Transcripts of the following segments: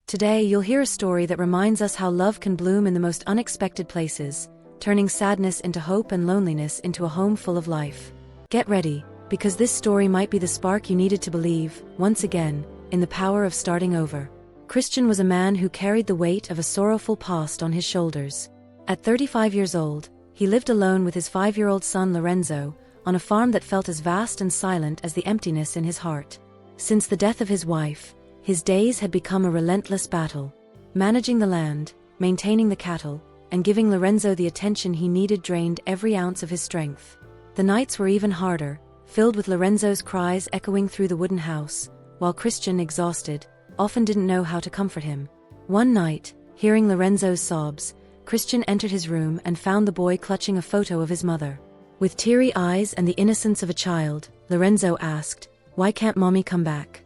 Today you'll hear a story that reminds us how love can bloom in the most unexpected places, turning sadness into hope and loneliness into a home full of life. Get ready, because this story might be the spark you needed to believe, once again, in the power of starting over. Christian was a man who carried the weight of a sorrowful past on his shoulders. At 35 years old, he lived alone with his 5-year-old son Lorenzo, on a farm that felt as vast and silent as the emptiness in his heart. Since the death of his wife, his days had become a relentless battle. Managing the land, maintaining the cattle, and giving Lorenzo the attention he needed drained every ounce of his strength. The nights were even harder, filled with Lorenzo's cries echoing through the wooden house, while Christian, exhausted, often didn't know how to comfort him. One night, hearing Lorenzo's sobs, Christian entered his room and found the boy clutching a photo of his mother. With teary eyes and the innocence of a child, Lorenzo asked, "Why can't Mommy come back?"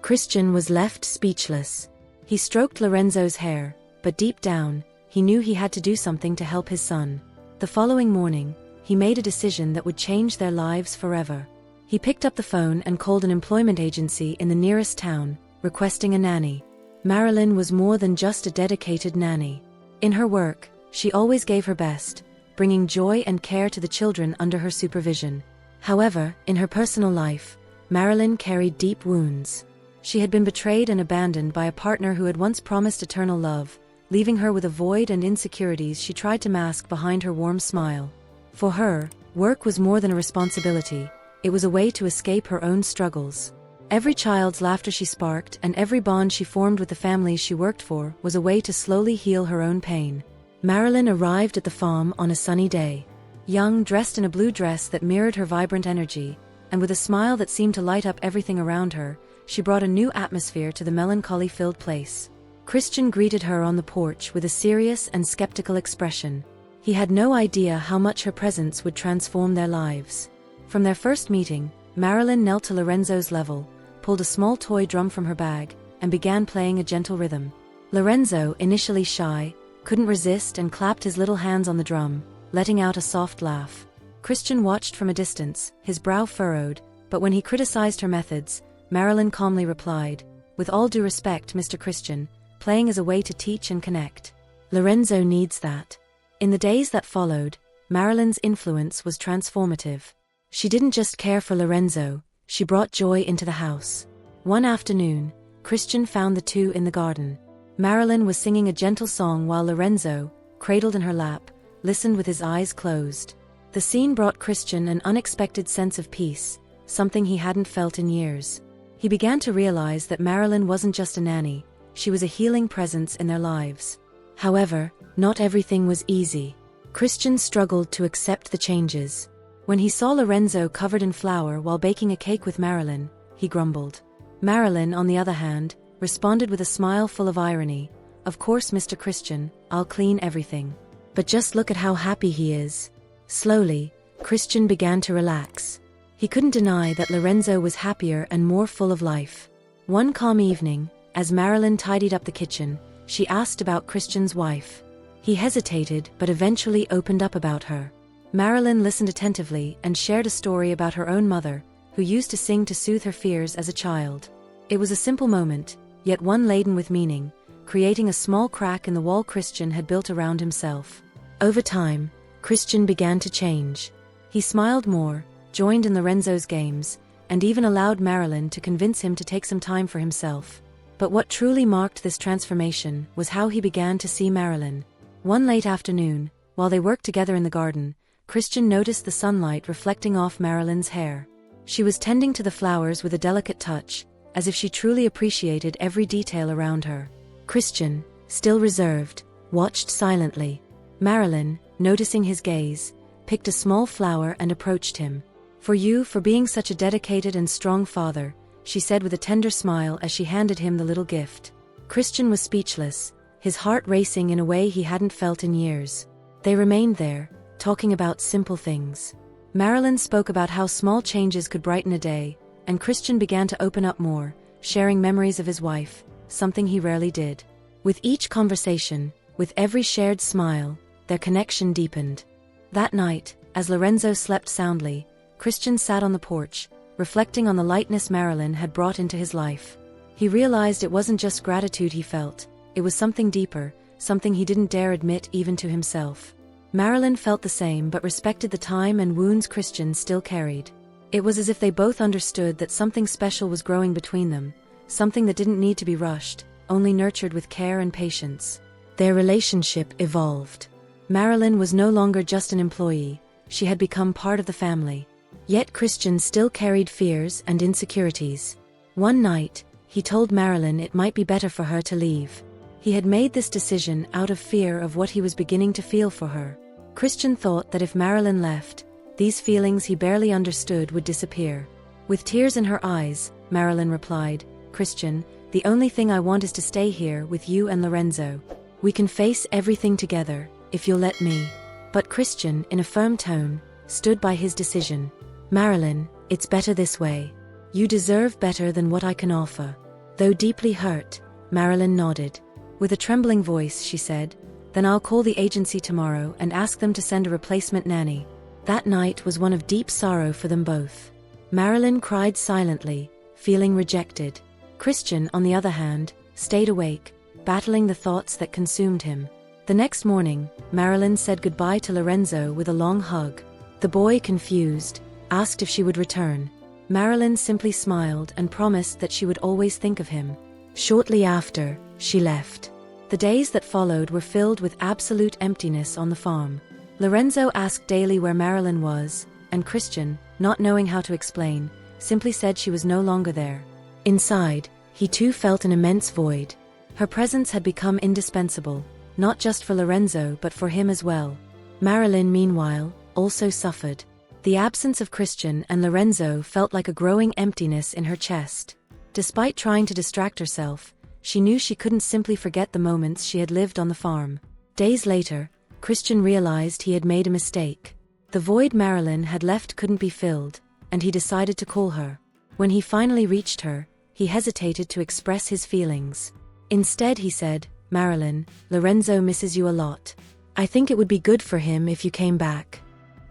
Christian was left speechless. He stroked Lorenzo's hair, but deep down, he knew he had to do something to help his son. The following morning, he made a decision that would change their lives forever. He picked up the phone and called an employment agency in the nearest town, requesting a nanny. Marilyn was more than just a dedicated nanny. In her work, she always gave her best, bringing joy and care to the children under her supervision. However, in her personal life, Marilyn carried deep wounds. She had been betrayed and abandoned by a partner who had once promised eternal love, leaving her with a void and insecurities she tried to mask behind her warm smile. For her, work was more than a responsibility, it was a way to escape her own struggles. Every child's laughter she sparked and every bond she formed with the families she worked for was a way to slowly heal her own pain. Marilyn arrived at the farm on a sunny day. Young, dressed in a blue dress that mirrored her vibrant energy, and with a smile that seemed to light up everything around her, she brought a new atmosphere to the melancholy-filled place. Christian greeted her on the porch with a serious and skeptical expression. He had no idea how much her presence would transform their lives. From their first meeting, Marilyn knelt to Lorenzo's level, pulled a small toy drum from her bag, and began playing a gentle rhythm. Lorenzo, initially shy, couldn't resist and clapped his little hands on the drum, letting out a soft laugh. Christian watched from a distance, his brow furrowed, but when he criticized her methods, Marilyn calmly replied, "With all due respect, Mr. Christian, playing is a way to teach and connect. Lorenzo needs that." In the days that followed, Marilyn's influence was transformative. She didn't just care for Lorenzo, she brought joy into the house. One afternoon, Christian found the two in the garden. Marilyn was singing a gentle song while Lorenzo, cradled in her lap, listened with his eyes closed. The scene brought Christian an unexpected sense of peace, something he hadn't felt in years. He began to realize that Marilyn wasn't just a nanny, she was a healing presence in their lives. However, not everything was easy. Christian struggled to accept the changes. When he saw Lorenzo covered in flour while baking a cake with Marilyn, he grumbled. Marilyn, on the other hand, responded with a smile full of irony, "Of course, Mr. Christian, I'll clean everything. But just look at how happy he is." Slowly, Christian began to relax. He couldn't deny that Lorenzo was happier and more full of life. One calm evening, as Marilyn tidied up the kitchen, she asked about Christian's wife. He hesitated but eventually opened up about her. Marilyn listened attentively and shared a story about her own mother, who used to sing to soothe her fears as a child. It was a simple moment, yet one laden with meaning, creating a small crack in the wall Christian had built around himself. Over time, Christian began to change. He smiled more, joined in Lorenzo's games, and even allowed Marilyn to convince him to take some time for himself. But what truly marked this transformation was how he began to see Marilyn. One late afternoon, while they worked together in the garden, Christian noticed the sunlight reflecting off Marilyn's hair. She was tending to the flowers with a delicate touch, as if she truly appreciated every detail around her. Christian, still reserved, watched silently. Marilyn, noticing his gaze, picked a small flower and approached him. For being such a dedicated and strong father," she said with a tender smile as she handed him the little gift. Christian was speechless, his heart racing in a way he hadn't felt in years. They remained there, talking about simple things. Marilyn spoke about how small changes could brighten a day, and Christian began to open up more, sharing memories of his wife, something he rarely did. With each conversation, with every shared smile, their connection deepened. That night, as Lorenzo slept soundly, Christian sat on the porch, reflecting on the lightness Marilyn had brought into his life. He realized it wasn't just gratitude he felt, it was something deeper, something he didn't dare admit even to himself. Marilyn felt the same but respected the time and wounds Christian still carried. It was as if they both understood that something special was growing between them, something that didn't need to be rushed, only nurtured with care and patience. Their relationship evolved. Marilyn was no longer just an employee, she had become part of the family. Yet Christian still carried fears and insecurities. One night, he told Marilyn it might be better for her to leave. He had made this decision out of fear of what he was beginning to feel for her. Christian thought that if Marilyn left, these feelings he barely understood would disappear. With tears in her eyes, Marilyn replied, "Christian, the only thing I want is to stay here with you and Lorenzo. We can face everything together, if you'll let me." But Christian, in a firm tone, stood by his decision. "Marilyn, it's better this way. You deserve better than what I can offer." Though deeply hurt, Marilyn nodded. With a trembling voice, she said, "Then I'll call the agency tomorrow and ask them to send a replacement nanny." That night was one of deep sorrow for them both. Marilyn cried silently, feeling rejected. Christian, on the other hand, stayed awake, battling the thoughts that consumed him. The next morning, Marilyn said goodbye to Lorenzo with a long hug. The boy, confused, asked if she would return. Marilyn simply smiled and promised that she would always think of him. Shortly after, she left. The days that followed were filled with absolute emptiness on the farm. Lorenzo asked daily where Marilyn was, and Christian, not knowing how to explain, simply said she was no longer there. Inside, he too felt an immense void. Her presence had become indispensable, not just for Lorenzo but for him as well. Marilyn, meanwhile, also suffered. The absence of Christian and Lorenzo felt like a growing emptiness in her chest. Despite trying to distract herself, she knew she couldn't simply forget the moments she had lived on the farm. Days later, Christian realized he had made a mistake. The void Marilyn had left couldn't be filled, and he decided to call her. When he finally reached her, he hesitated to express his feelings. Instead, he said, "Marilyn, Lorenzo misses you a lot. I think it would be good for him if you came back."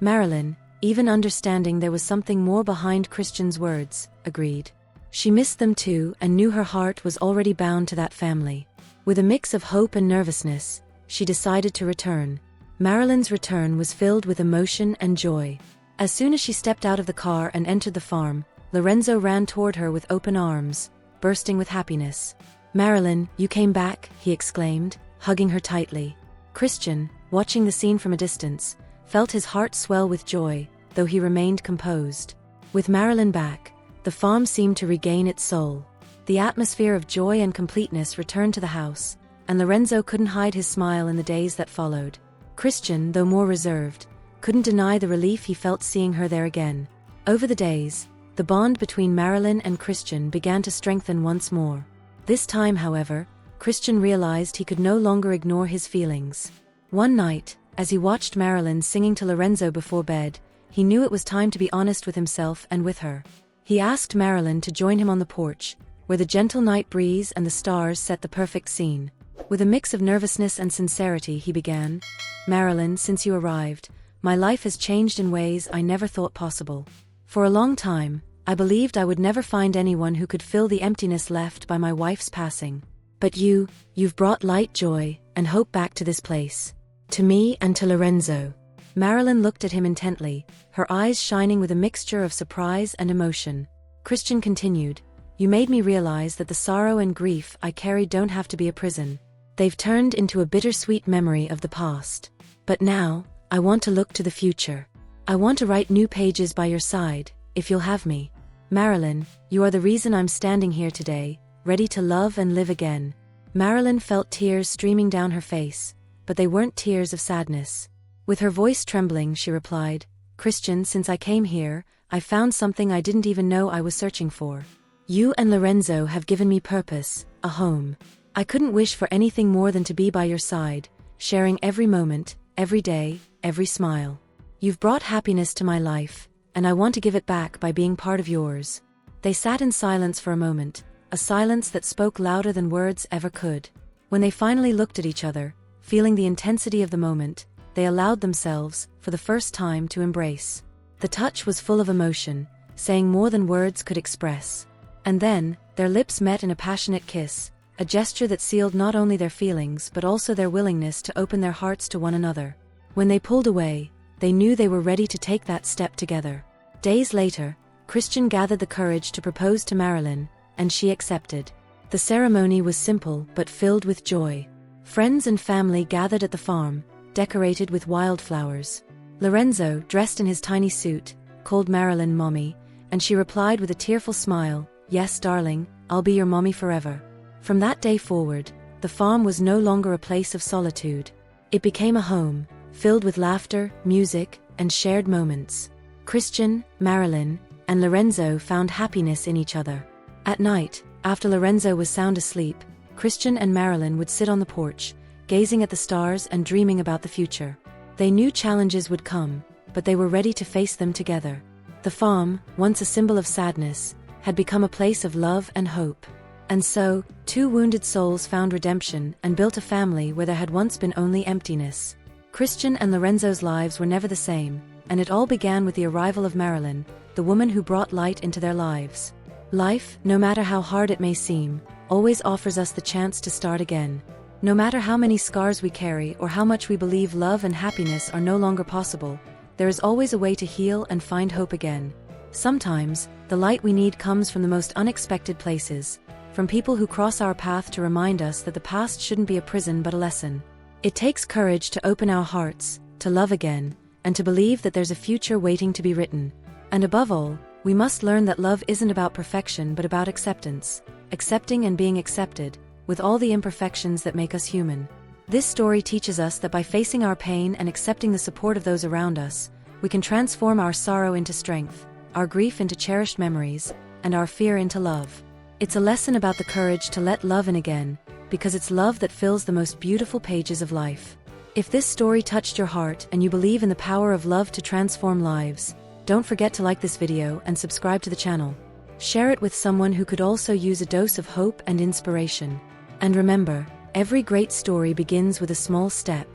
Marilyn, even understanding there was something more behind Christian's words, agreed. She missed them too and knew her heart was already bound to that family. With a mix of hope and nervousness, she decided to return. Marilyn's return was filled with emotion and joy. As soon as she stepped out of the car and entered the farm, Lorenzo ran toward her with open arms, bursting with happiness. "Marilyn, you came back," he exclaimed, hugging her tightly. Christian, watching the scene from a distance, felt his heart swell with joy, though he remained composed. With Marilyn back, the farm seemed to regain its soul. The atmosphere of joy and completeness returned to the house, and Lorenzo couldn't hide his smile in the days that followed. Christian, though more reserved, couldn't deny the relief he felt seeing her there again. Over the days, the bond between Marilyn and Christian began to strengthen once more. This time, however, Christian realized he could no longer ignore his feelings. One night, as he watched Marilyn singing to Lorenzo before bed, he knew it was time to be honest with himself and with her. He asked Marilyn to join him on the porch, where the gentle night breeze and the stars set the perfect scene. With a mix of nervousness and sincerity, he began, "Marilyn, since you arrived, my life has changed in ways I never thought possible. For a long time, I believed I would never find anyone who could fill the emptiness left by my wife's passing. But you've brought light, joy, and hope back to this place. To me and to Lorenzo." Marilyn looked at him intently, her eyes shining with a mixture of surprise and emotion. Christian continued, "You made me realize that the sorrow and grief I carried don't have to be a prison. They've turned into a bittersweet memory of the past. But now, I want to look to the future. I want to write new pages by your side, if you'll have me. Marilyn, you are the reason I'm standing here today, ready to love and live again." Marilyn felt tears streaming down her face, but they weren't tears of sadness. With her voice trembling, she replied, "Christian, since I came here, I found something I didn't even know I was searching for. You and Lorenzo have given me purpose, a home. I couldn't wish for anything more than to be by your side, sharing every moment, every day, every smile. You've brought happiness to my life, and I want to give it back by being part of yours." They sat in silence for a moment, a silence that spoke louder than words ever could. When they finally looked at each other, feeling the intensity of the moment, they allowed themselves, for the first time, to embrace. The touch was full of emotion, saying more than words could express. And then, Their lips met in a passionate kiss, a gesture that sealed not only their feelings but also their willingness to open their hearts to one another. When they pulled away, they knew they were ready to take that step together. Days later, Christian gathered the courage to propose to Marilyn, and she accepted. The ceremony was simple but filled with joy. Friends and family gathered at the farm, decorated with wildflowers. Lorenzo, dressed in his tiny suit, called Marilyn Mommy, and she replied with a tearful smile, "Yes, darling, I'll be your mommy forever." From that day forward, the farm was no longer a place of solitude. It became a home, filled with laughter, music, and shared moments. Christian, Marilyn, and Lorenzo found happiness in each other. At night, after Lorenzo was sound asleep, Christian and Marilyn would sit on the porch, gazing at the stars and dreaming about the future. They knew challenges would come, but they were ready to face them together. The farm, once a symbol of sadness, had become a place of love and hope. And so, two wounded souls found redemption and built a family where there had once been only emptiness. Christian and Lorenzo's lives were never the same, and it all began with the arrival of Marilyn, the woman who brought light into their lives. Life, no matter how hard it may seem, always offers us the chance to start again. No matter how many scars we carry or how much we believe love and happiness are no longer possible, there is always a way to heal and find hope again. Sometimes, the light we need comes from the most unexpected places, from people who cross our path to remind us that the past shouldn't be a prison but a lesson. It takes courage to open our hearts, to love again, and to believe that there's a future waiting to be written. And above all, we must learn that love isn't about perfection but about acceptance, accepting and being accepted, with all the imperfections that make us human. This story teaches us that by facing our pain and accepting the support of those around us, we can transform our sorrow into strength, our grief into cherished memories, and our fear into love. It's a lesson about the courage to let love in again, because it's love that fills the most beautiful pages of life. If this story touched your heart and you believe in the power of love to transform lives, don't forget to like this video and subscribe to the channel. Share it with someone who could also use a dose of hope and inspiration. And remember, every great story begins with a small step.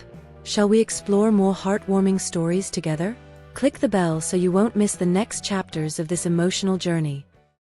Shall we explore more heartwarming stories together? Click the bell so you won't miss the next chapters of this emotional journey.